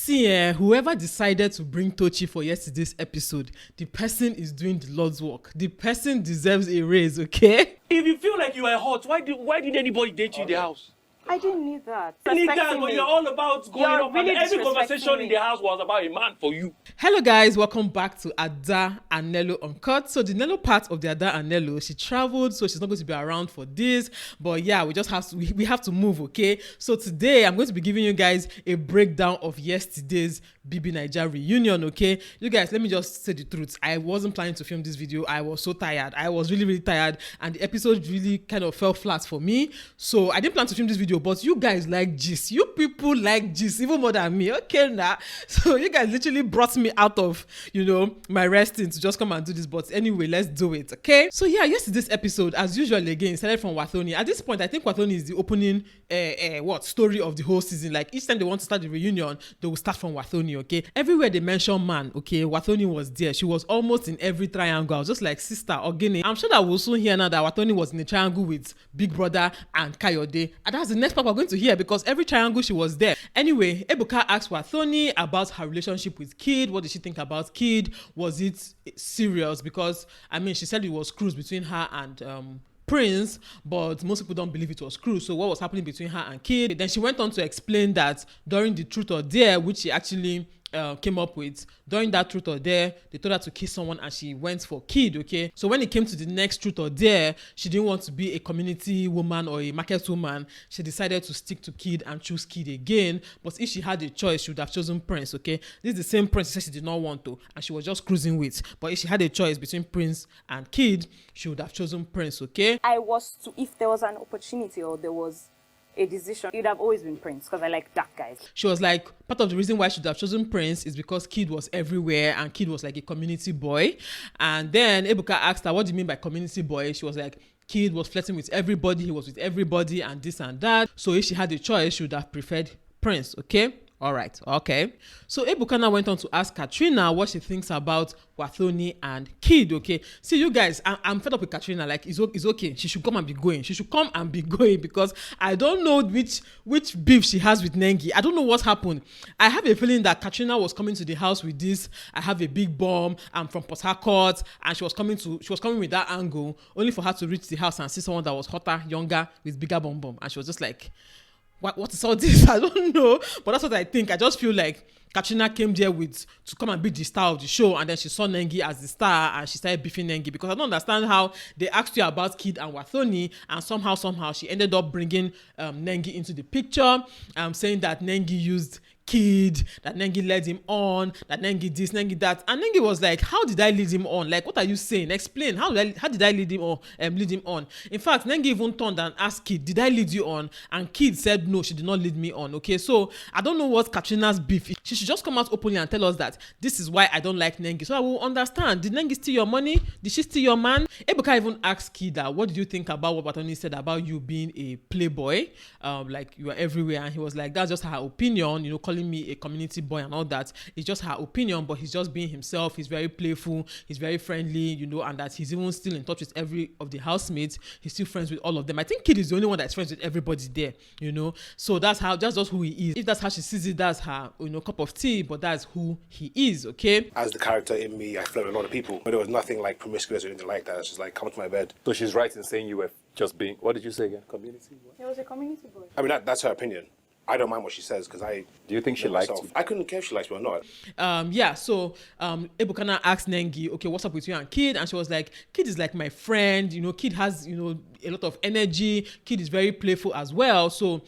See, whoever decided to bring Tochi for yesterday's episode, the person is doing the Lord's work. The person deserves a raise, okay? If you feel like you are hot, why did anybody date you in the house? I didn't need that. I need that, but you're all about going up, really and every conversation me. in the house was about a man for you. Hello guys, welcome back to Ada and Nello Uncut. So the Nello part of the Ada and Nello, she traveled, so she's not going to be around for this. But yeah, we just have to we have to move, okay? So today I'm going to be giving you guys a breakdown of yesterday's BBNaija reunion, okay? You guys, let me just say the truth. I wasn't planning to film this video. I was so tired. I was really tired, and the episode really kind of fell flat for me. So I didn't plan to film this video, but you guys like gist. You people like gist even more than me, okay? Now, so you guys literally brought me out of, my resting to just come and do this. But anyway, let's do it, okay? So yeah, yesterday's episode, as usual, again, started from Wathoni. At this point, I think Wathoni is the opening story of the whole season. Like each time they want to start the reunion, they will start from Wathoni, okay? Everywhere they mention man, okay, Wathoni was there. She was almost in every triangle. I was just like, sister Ogene. I'm sure that we'll soon hear now that Wathoni was in a triangle with Big Brother and Kayode. And that's the next part we're going to hear, because every triangle she was there. Anyway, Ebuka asked Wathoni about her relationship with Kid. What did she think about Kid? Was it serious? Because she said it was cruise between her and Prince, but most people don't believe it was cruise. So what was happening between her and Kid? Then she went on to explain that during the Truth or Dare, which she actually came up with, during that Truth or Dare, they told her to kiss someone and she went for Kid, okay? So when it came to the next Truth or Dare, she didn't want to be a community woman or a market woman. She decided to stick to Kid and choose Kid again. But if she had a choice, she would have chosen Prince, okay? This is the same Prince she said she did not want to, and she was just cruising with. But if she had a choice between Prince and Kid, she would have chosen Prince, okay? If there was an opportunity or there was a decision, it would have always been Prince, because I like dark guys. She was like, part of the reason why she would have chosen Prince is because Kid was everywhere and Kid was like a community boy. And then Ebuka asked her, what do you mean by community boy? She was like, Kid was flirting with everybody, he was with everybody and this and that. So if she had a choice, she would have preferred Prince, okay? All right, okay. So Ebuka now went on to ask Katrina what she thinks about Wathoni and Kid, okay? See, you guys, I'm fed up with Katrina. Like, it's okay. She should come and be going. She should come and be going, because I don't know which beef she has with Nengi. I don't know what happened. I have a feeling that Katrina was coming to the house with this, I have a big bomb, I'm from Port Harcourt, and she was coming with that angle, only for her to reach the house and see someone that was hotter, younger, with bigger bomb. And she was just like, what is all this? I don't know, but that's what I think. I just feel like Katrina came there to come and be the star of the show, and then she saw Nengi as the star and she started beefing Nengi, because I don't understand how they asked you about Kid and Wathoni, and somehow she ended up bringing Nengi into the picture, saying that Nengi used Kid, that Nengi led him on, that Nengi this, Nengi that, and Nengi was like, how did I lead him on? Like, what are you saying? Explain. How did I lead him on? In fact, Nengi even turned and asked Kid, did I lead you on? And Kid said no, she did not lead me on, okay? So I don't know what Katrina's beef is. She should just come out openly and tell us that this is why I don't like Nengi, so I will understand. Did Nengi steal your money? Did she steal your man? Ebuka even asked Kid that, what did you think about what Wathoni said about you being a playboy, like you are everywhere? And he was like, that's just her opinion, calling me a community boy and all that. It's just her opinion, but he's just being himself. He's very playful, he's very friendly, and that he's even still in touch with every of the housemates. He's still friends with all of them. I think Kid is the only one that's friends with everybody there, so that's just who he is. If that's how she sees it, that's her cup of tea, but that's who he is, okay? As the character in me, I flirt with a lot of people, but there was nothing like promiscuous or anything like that. It's just like, come to my bed. So she's right in saying you were just being, what did you say again? Community? There was a community boy. That's her opinion. I don't mind what she says, because Do you think she liked you? I couldn't care if she likes me or not. So Ebuka asked Nengi, okay, what's up with you and Kid? And she was like, Kid is like my friend, Kid has, a lot of energy. Kid is very playful as well. So,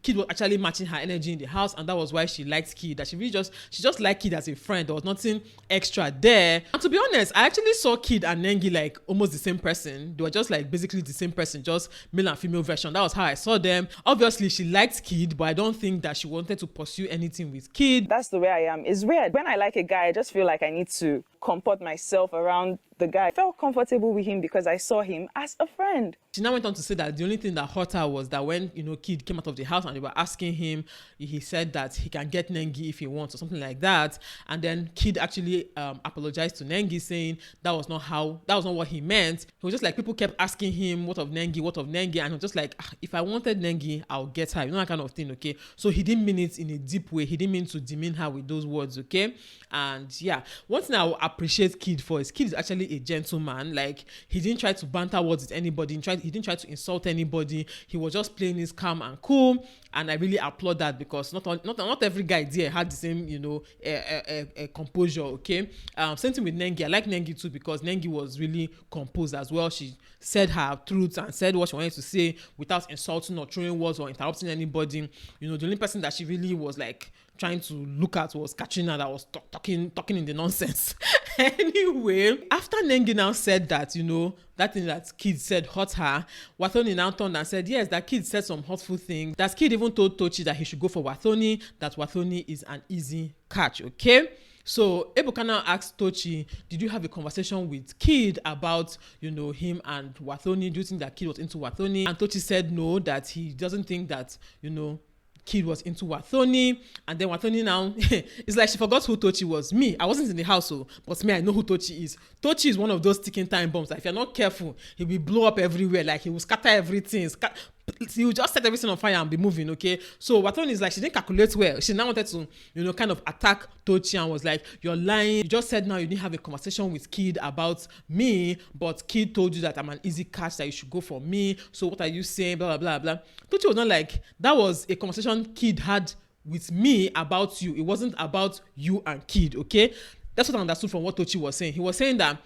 Kid was actually matching her energy in the house, and that was why she liked Kid. That she just liked Kid as a friend. There was nothing extra there. And to be honest, I actually saw Kid and Nengi like almost the same person. They were just like basically the same person, just male and female version. That was how I saw them. Obviously, she liked Kid, but I don't think that she wanted to pursue anything with Kid. That's the way I am. It's weird. When I like a guy, I just feel like I need to comport myself around the guy. I felt comfortable with him because I saw him as a friend. She now went on to say that the only thing that hurt her was that when, Kid came out of the house and they were asking him, he said that he can get Nengi if he wants or something like that. And then Kid actually apologized to Nengi, saying that was not what he meant. He was just like, people kept asking him, what of Nengi, and he was just like, if I wanted Nengi, I'll get her, that kind of thing. Okay, so he didn't mean it in a deep way. He didn't mean to demean her with those words. Okay, and yeah, one thing I will appreciate Kid for is Kid is actually a gentleman. Like, he didn't try to banter words with anybody. He didn't try to insult anybody. He was just playing his calm and cool, and I really applaud that, because not every guy there had the same composure. Okay, same thing with Nengi. I like Nengi too, because Nengi was really composed as well. She said her truths and said what she wanted to say without insulting or throwing words or interrupting anybody. The only person that she really was like trying to look at was Katrina, that was talking in the nonsense. Anyway, after Nengi now said that, that thing that Kid said hurt her, Wathoni now turned and said, yes, that Kid said some hurtful things. That Kid even told Tochi that he should go for Wathoni, that Wathoni is an easy catch, okay? So Ebuka now asked Tochi, did you have a conversation with Kid about, him and Wathoni? Do you think that Kid was into Wathoni? And Tochi said no, that he doesn't think that, Kid was into Wathoni. And then Wathoni now, it's like she forgot who Tochi was. Me, I wasn't in the house, but me, I know who Tochi is. Tochi is one of those ticking time bombs. Like, if you're not careful, he will blow up everywhere. Like, he will scatter everything. He will just set everything on fire and be moving, okay? So Wathoni is like, she didn't calculate well. She now wanted to, kind of attack Tochi and was like, you're lying. You just said now you didn't have a conversation with Kid about me, but Kid told you that I'm an easy catch, that you should go for me. So what are you saying? Blah, blah, blah, blah. Tochi was not like, that was a conversation Kid had with me about you. It wasn't about you and Kid, okay? That's what I understood from what Tochi was saying. He was saying that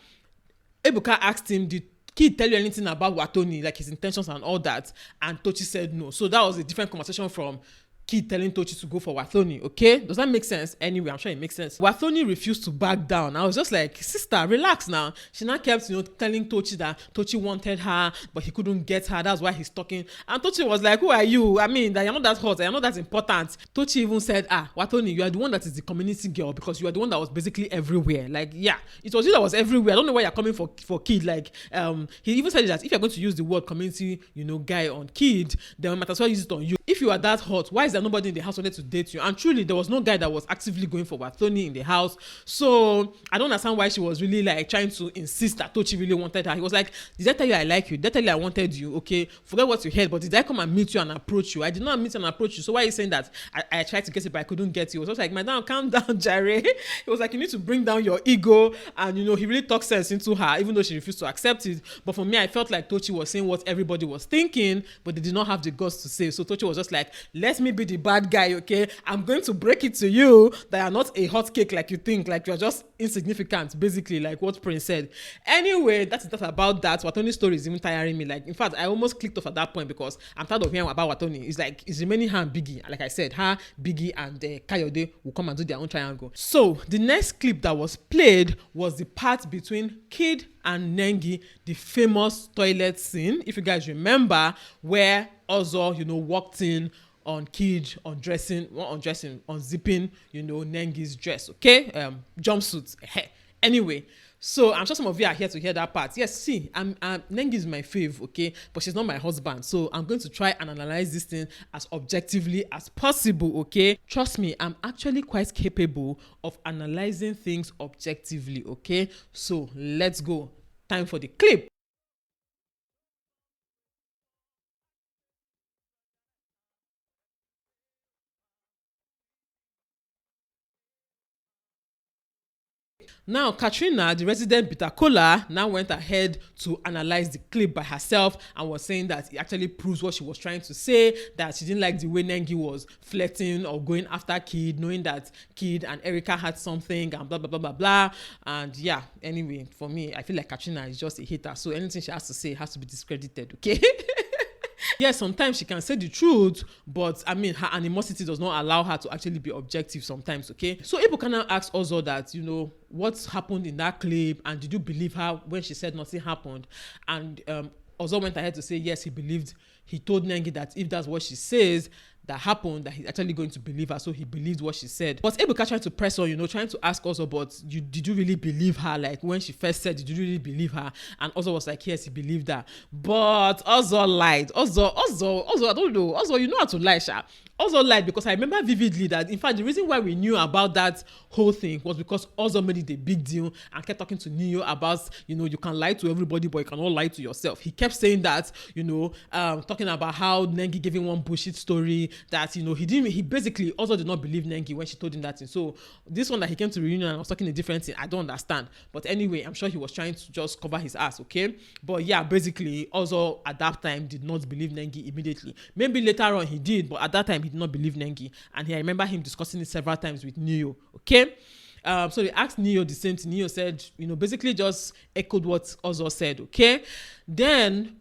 Ebuka asked him, did Kid tell you anything about Wathoni, like his intentions and all that? And Tochi said no. So that was a different conversation from Kid telling Tochi to go for Wathoni, okay? Does that make sense? Anyway, I'm sure it makes sense. Wathoni refused to back down. I was just like, sister, relax now. She now kept, telling Tochi that Tochi wanted her, but he couldn't get her. That's why he's talking. And Tochi was like, who are you? I mean, that you're not that hot. You're not that important. Tochi even said, Wathoni, you are the one that is the community girl, because you are the one that was basically everywhere. Like, yeah, it was you that was everywhere. I don't know why you're coming for Kid. Like, he even said that if you're going to use the word community, guy on Kid, then might as well use it on you. If you are that hot, why is there nobody in the house wanted to date you? And truly, there was no guy that was actively going for Wathoni in the house. So I don't understand why she was really like trying to insist that Tochi really wanted her. He was like, did I tell you I like you? Did I tell you I wanted you? Okay, forget what you heard, but did I come and meet you and approach you? I did not meet you and approach you. So why are you saying that I tried to get it but I couldn't get you? It was just like, madam, calm down, Jare. It was like, you need to bring down your ego. And he really talked sense into her, even though she refused to accept it. But for me, I felt like Tochi was saying what everybody was thinking, but they did not have the guts to say. So Tochi was just like, let me be the bad guy, okay? I'm going to break it to you that you're not a hot cake like you think, like you're just insignificant, basically, like what Prince said. Anyway, that's about that. Wathoni's story is even tiring me. Like, in fact, I almost clicked off at that point because I'm tired of hearing about Wathoni. It's like, it's remaining her and Biggie. Like I said, her, Biggie, and Kayode will come and do their own triangle. So the next clip that was played was the part between Kid and Nengi, the famous toilet scene, if you guys remember, where Ozo, walked in on Kid unzipping, Nengi's dress, okay? Jumpsuits. Anyway, so I'm sure some of you are here to hear that part. Yes, see, Nengi is my fave, okay? But she's not my husband. So I'm going to try and analyze this thing as objectively as possible, okay? Trust me, I'm actually quite capable of analyzing things objectively, okay? So let's go. Time for the clip. Now, Katrina, the resident bitter cola, now went ahead to analyze the clip by herself and was saying that it actually proves what she was trying to say, that she didn't like the way Nengi was flirting or going after Kid, knowing that Kid and Erica had something and blah, blah, blah, blah, blah. And yeah, anyway, for me, I feel like Katrina is just a hater. So anything she has to say has to be discredited, okay? Yes, sometimes she can say the truth, but I mean, her animosity does not allow her to actually be objective sometimes, okay? So Ebuka now asks also that, what happened in that clip, and did you believe her when she said nothing happened? And Ozo went ahead to say, yes, he told Nengi that if that's what she says, that happened, that he's actually going to believe her. So he believed what she said. But Ebuka tried to press on, trying to ask Ozo, but did you really believe her? Like when she first said, did you really believe her? And Ozo was like, yes, he believed her. But Ozo lied. Ozo, I don't know. Ozo, you know how to lie, Sha. Ozo lied, because I remember vividly that, in fact, the reason why we knew about that whole thing was because Ozo made it a big deal and kept talking to Neo about, you can lie to everybody, but you cannot lie to yourself. He kept saying that, talking about how Nengi gave him one bullshit story that, he basically also did not believe Nengi when she told him that thing. So this one that he came to Reunion and was talking a different thing, I don't understand. But anyway, I'm sure he was trying to just cover his ass, okay? But yeah, basically, also at that time did not believe Nengi immediately. Maybe later on he did, but at that time he did not believe Nengi. And I remember him discussing it several times with Neo, okay? So they asked Neo the same thing. Neo said, basically just echoed what Ozo said, okay? Then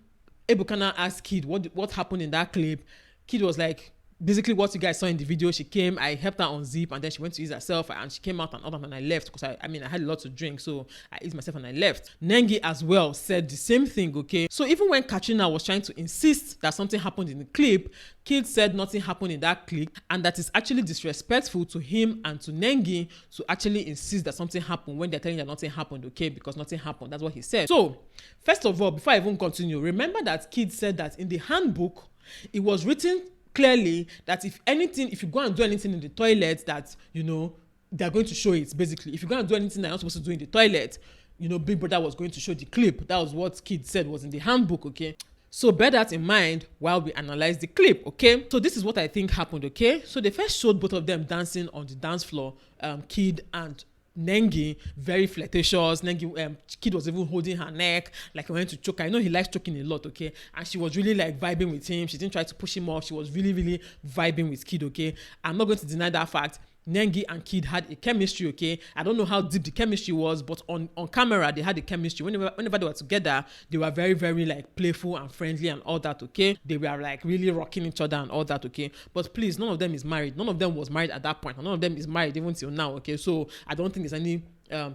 Ebuka asked Kid what happened in that clip. Kid was like, basically what you guys saw in the video. She came, I helped her unzip, and then she went to use herself, and she came out and all that, and I left, because I had a lot to drink, so I eased myself and I left. Nengi as well said the same thing, okay? So even when Katrina was trying to insist that something happened in the clip, Kid said nothing happened in that clip, and that is actually disrespectful to him and to Nengi to actually insist that something happened when they're telling you that nothing happened, okay? Because nothing happened. That's what he said. So first of all, before I even continue, remember that Kid said that in the handbook it was written clearly that if you go and do anything in the toilet, that they're going to show it. Basically, if you go and do anything that you're not supposed to do in the toilet, Big Brother was going to show the clip. That was what Kid said was in the handbook, okay? So bear that in mind while we analyze the clip, okay? So this is what I think happened, okay? So they first showed both of them dancing on the dance floor, Kid and Nengi, very flirtatious. Nengi, Kid was even holding her neck, like he went to choke her. I know he likes choking a lot, okay? And she was really like vibing with him. She didn't try to push him off. She was really, really vibing with Kid, okay? I'm not going to deny that fact. Nengi and Kid had a chemistry, okay? I don't know how deep the chemistry was, but on camera, they had a chemistry. Whenever they were together, they were very, very, like, playful and friendly and all that, okay? They were, like, really rocking each other and all that, okay? But please, none of them is married. None of them was married at that point. And none of them is married even till now, okay? So I don't think there's any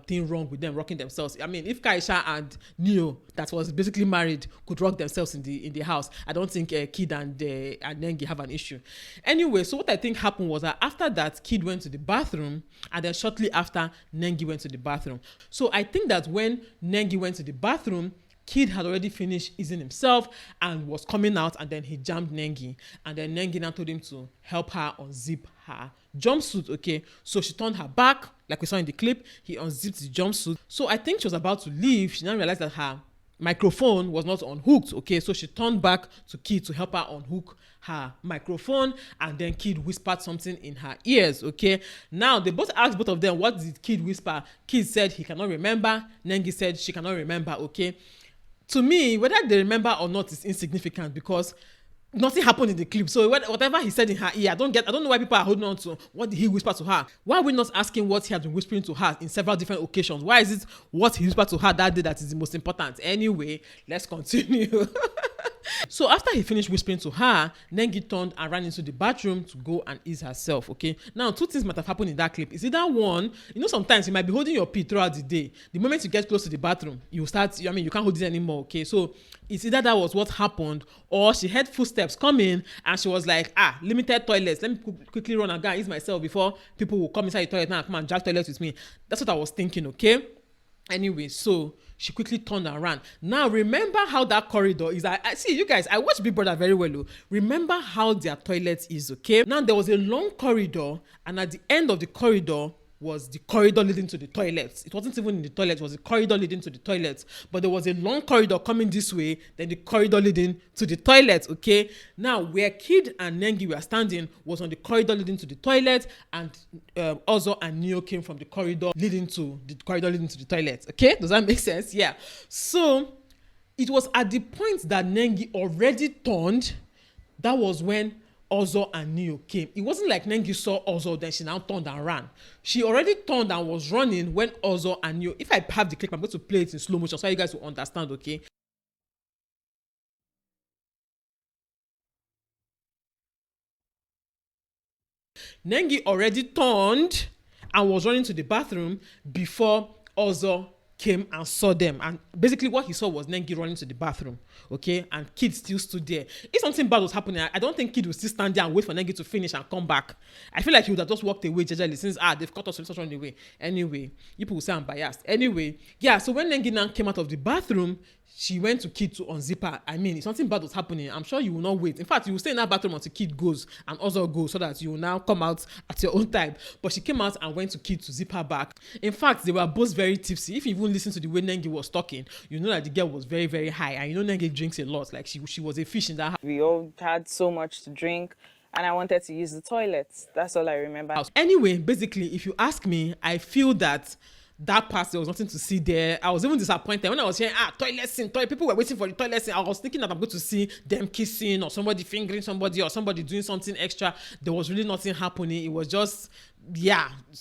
thing wrong with them rocking themselves. I mean, if Kaisha and Neo, that was basically married, could rock themselves in the house, I don't think Kid and Nengi have an issue. Anyway, so what I think happened was that after that, Kid went to the bathroom, and then shortly after, Nengi went to the bathroom. So I think that when Nengi went to the bathroom, Kid had already finished easing himself and was coming out, and then he jammed Nengi. And then Nengi now told him to help her unzip her jumpsuit, okay? So she turned her back, like we saw in the clip. He unzipped the jumpsuit. So I think she was about to leave. She now realized that her microphone was not unhooked, okay? So she turned back to Kid to help her unhook her microphone, and then Kid whispered something in her ears, okay? Now, they both asked both of them, what did Kid whisper? Kid said he cannot remember. Nengi said she cannot remember, okay? To me, whether they remember or not is insignificant, because nothing happened in the clip. So whatever he said in her ear, I don't know why people are holding on to what did he whisper to her. Why are we not asking what he had been whispering to her in several different occasions? Why is it what he whispered to her that day that is the most important? Anyway, let's continue. So after he finished whispering to her, Nengi turned and ran into the bathroom to go and ease herself, okay? Now, two things might have happened in that clip. Is either one, sometimes you might be holding your pee throughout the day. The moment you get close to the bathroom, you start, you can't hold it anymore, okay? So it's either that was what happened, or she heard footsteps coming and she was like, limited toilets. Let me quickly run and go and ease myself before people will come inside the toilet now and come and drag toilets with me. That's what I was thinking, okay? Anyway, so she quickly turned and ran. Now, remember how that corridor is. I see, you guys, I watch Big Brother very well. Remember how their toilet is, okay? Now, there was a long corridor, and at the end of the corridor was the corridor leading to the toilets. It wasn't even in the toilet, it was the corridor leading to the toilets. But there was a long corridor coming this way, then the corridor leading to the toilet, okay? Now, where Kid and Nengi were standing was on the corridor leading to the toilet, and Ozo and Neo came from the corridor leading to the toilet, okay? Does that make sense? Yeah. So, it was at the point that Nengi already turned, that was when Ozo and Neo came. It wasn't like Nengi saw Ozo, then she now turned and ran. She already turned and was running when Ozo and Neo. If I have the clip, I'm going to play it in slow motion so you guys will understand, okay? Nengi already turned and was running to the bathroom before Ozo came and saw them, and basically what he saw was Nengi running to the bathroom, okay, and Kid still stood there. If something bad was happening, I don't think Kid would still stand there and wait for Nengi to finish and come back. I feel like he would have just walked away jejely since they've cut us such on the way. Anyway, people will say I'm biased. Anyway, yeah, so when Nengi now came out of the bathroom, she went to Kid to unzip her. I mean, if something bad was happening, I'm sure you will not wait. In fact, you will stay in that bathroom until Kid goes and also goes so that you will now come out at your own time. But she came out and went to Kid to zip her back. In fact, they were both very tipsy. If you even listen to the way Nengi was talking, you know that the girl was very, very high. And you know Nengi drinks a lot. Like she was a fish in that house. We all had so much to drink, and I wanted to use the toilets. That's all I remember. Anyway, basically, if you ask me, I feel that part, there was nothing to see there. I was even disappointed when I was hearing toilet scene, people were waiting for the toilet scene. I was thinking that I'm going to see them kissing or somebody fingering somebody or somebody doing something extra. There was really nothing happening. It was just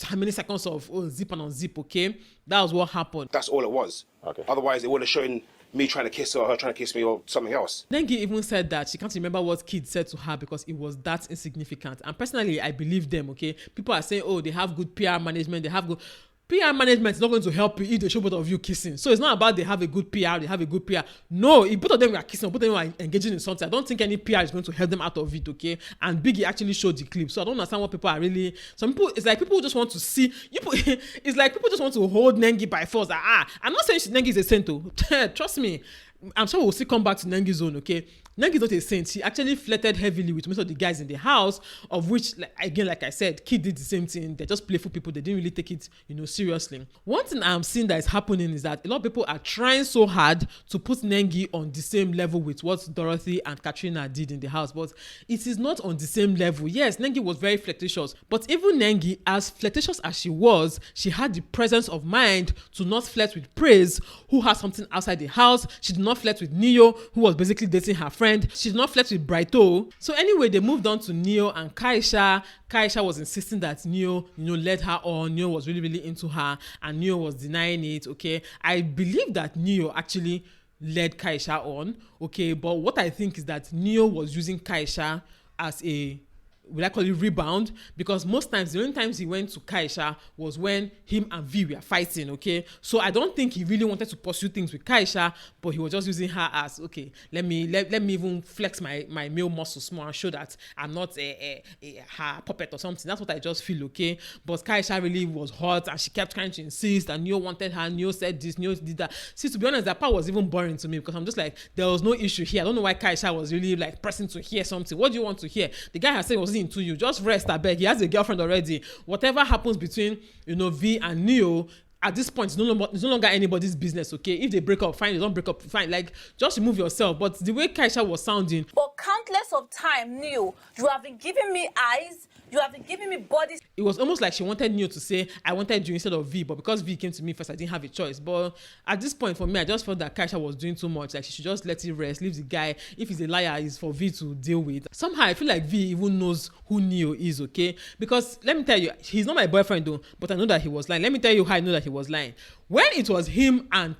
how many seconds of zip and unzip. Okay, that was what happened. That's all it was. Okay. Otherwise, it would have shown me trying to kiss her, or her trying to kiss me, or something else. Nengi even said that she can't remember what Kid said to her because it was that insignificant. And personally, I believe them. Okay, people are saying, they have good PR management, they have good PR management is not going to help you if they show both of you kissing. So it's not about they have a good PR, they have a good PR. No, if both of them were kissing, both of them were engaging in something, I don't think any PR is going to help them out of it, okay? And Biggie actually showed the clip. So I don't understand what people are really... Some people, it's like people just want to see... It's like people just want to hold Nengi by force. I'm not saying Nengi is a saint, though. Trust me. I'm sure we'll still come back to Nengi's zone, okay? Nengi is not a saint. She actually flirted heavily with most of the guys in the house, of which, like I said, Kid did the same thing. They're just playful people. They didn't really take it, seriously. One thing I'm seeing that is happening is that a lot of people are trying so hard to put Nengi on the same level with what Dorothy and Katrina did in the house, but it is not on the same level. Yes, Nengi was very flirtatious, but even Nengi, as flirtatious as she was, she had the presence of mind to not flirt with Praise, who had something outside the house. She did not flirt with Neo, who was basically dating her friend. She did not flirt with Brighto. So anyway, they moved on to Neo and Kaisha. Kaisha was insisting that Neo, led her on. Neo was really, really into her, and Neo was denying it, okay? I believe that Neo actually led Kaisha on, okay? But what I think is that Neo was using Kaisha as a... will I call it rebound? Because most times, the only times he went to Kaisha was when him and V were fighting, okay? So I don't think he really wanted to pursue things with Kaisha, but he was just using her as, okay, let me even flex my male muscles more and show that I'm not her puppet or something. That's what I just feel, okay? But Kaisha really was hot and she kept trying to insist, and Neo wanted her, Neo said this, Neo did that. See, to be honest, that part was even boring to me because I'm just like, there was no issue here. I don't know why Kaisha was really like pressing to hear something. What do you want to hear? The guy has said he was into you, just rest, I beg. He has a girlfriend already. Whatever happens between V and Neo, at this point, it's no longer anybody's business, okay? If they break up, fine. They don't break up, fine. Like, just remove yourself. But the way Kaisha was sounding... For countless of time, Neo, you have been giving me eyes, you have been giving me bodies. It was almost like she wanted Neo to say, I wanted you instead of V, but because V came to me first, I didn't have a choice. But at this point, for me, I just felt that Kaisha was doing too much. Like, she should just let it rest, leave the guy. If he's a liar, it's for V to deal with. Somehow, I feel like V even knows who Neo is, okay? Because, let me tell you, he's not my boyfriend, though, but I know that he was lying. Let me tell you how I know that he was lying. When it was him and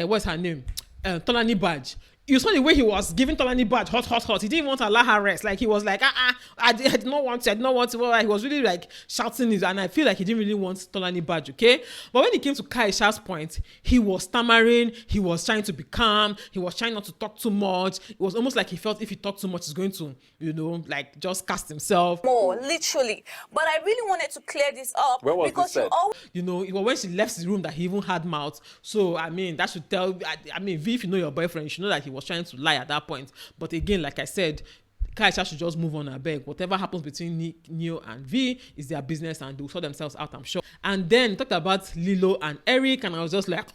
what's her name? Tolani Badge. You saw the way he was giving Tolani Badge hot. He didn't want to allow her rest. Like, he was like, I did not want to. Well, he was really like shouting it, and I feel like he didn't really want Tolani Badge, okay? But when it came to Kaisha's point, he was stammering, he was trying to be calm, he was trying not to talk too much. It was almost like he felt if he talked too much, he's going to, like just cast himself. More, literally. But I really wanted to clear this up. Where was because this you it was when she left the room that he even had mouth. So, I mean, that should tell, V, if you know your boyfriend, you should know that he was trying to lie at that point. But again, like I said, Kaisha should just move on her beg. Whatever happens between Neo and V is their business, and they'll sort themselves out, I'm sure. And then talked about Lilo and Eric, and I was just like,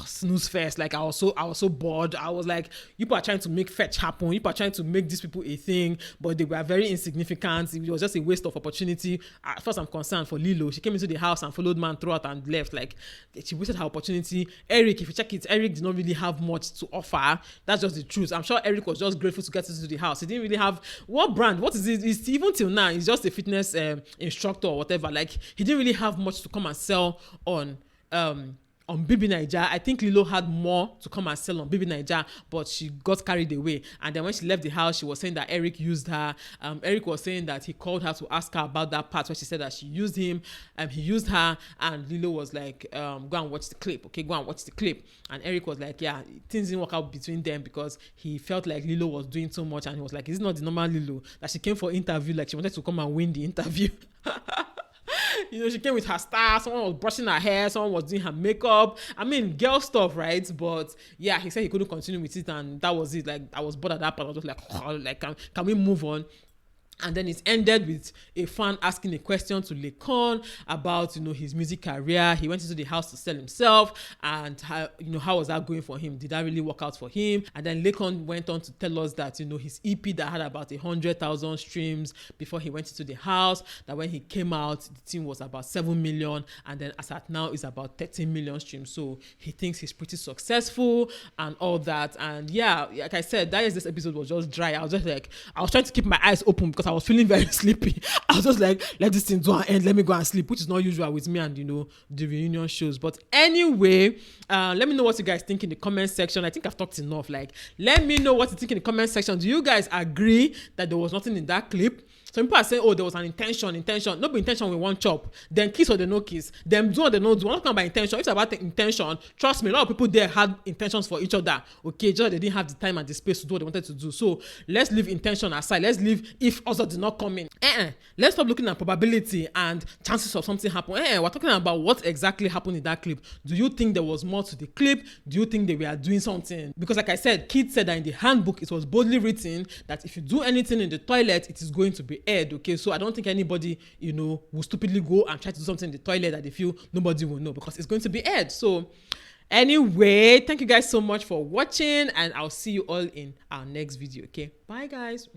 snooze fest. Like, I was so bored. I was like, you people are trying to make fetch happen. You people are trying to make these people a thing, but they were very insignificant. It was just a waste of opportunity. At first, I'm concerned for Lilo. She came into the house and followed man throughout and left. Like, she wasted her opportunity. Eric, if you check it, Eric did not really have much to offer. That's just the truth. I'm sure Eric was just grateful to get into the house. He didn't really have what brand, what is it? It's, even till now, he's just a fitness instructor or whatever. Like, he didn't really have much to come and sell on on BBNaija. I think Lilo had more to come and sell on BBNaija, but she got carried away. And then when she left the house, she was saying that Eric used her. Eric was saying that he called her to ask her about that part where she said that she used him, he used her, and Lilo was like, go and watch the clip, okay, go and watch the clip. And Eric was like, yeah, things didn't work out between them because he felt like Lilo was doing too much, and he was like, is it not the normal Lilo that she came for interview, like she wanted to come and win the interview? You know, she came with her star, someone was brushing her hair, someone was doing her makeup. I mean, girl stuff, right? But yeah, he said he couldn't continue with it, and that was it. Like, I was bored at that part. I was just like, oh, like, can we move on? And then it ended with a fan asking a question to Lekon about, you know, his music career. He went into the house to sell himself, and how, you know, how was that going for him? Did that really work out for him? And then Lekon went on to tell us that, you know, his EP that had about 100,000 streams before he went into the house, that when he came out, the team was about 7 million, and then as at now is about 13 million streams. So he thinks he's pretty successful and all that. And yeah, like I said, that is, this episode was just dry. I was just like, I was trying to keep my eyes open because I was feeling very sleepy. I was just like, let this thing do an end, let me go and sleep, which is not usual with me and, you know, the reunion shows. But anyway, let me know what you guys think in the comment section. I think I've talked enough. Like, let me know what you think in the comment section. Do you guys agree that there was nothing in that clip? Some people are saying, oh, there was an intention. No be intention with one chop. Then kiss or they no kiss. Them do or they no do. I'm not talking about intention. If it's about the intention, trust me, a lot of people there had intentions for each other. Okay, just they didn't have the time and the space to do what they wanted to do. So let's leave intention aside. Let's leave if also did not come in. Let's stop looking at probability and chances of something happening. We're talking about what exactly happened in that clip. Do you think there was more to the clip? Do you think they were doing something? Because like I said, Kid said that in the handbook, it was boldly written that if you do anything in the toilet, it is going to be aired. Okay, so I don't think anybody, you know, will stupidly go and try to do something in the toilet that they feel nobody will know, because it's going to be aired. So anyway, thank you guys so much for watching, and I'll see you all in our next video. Okay, bye guys.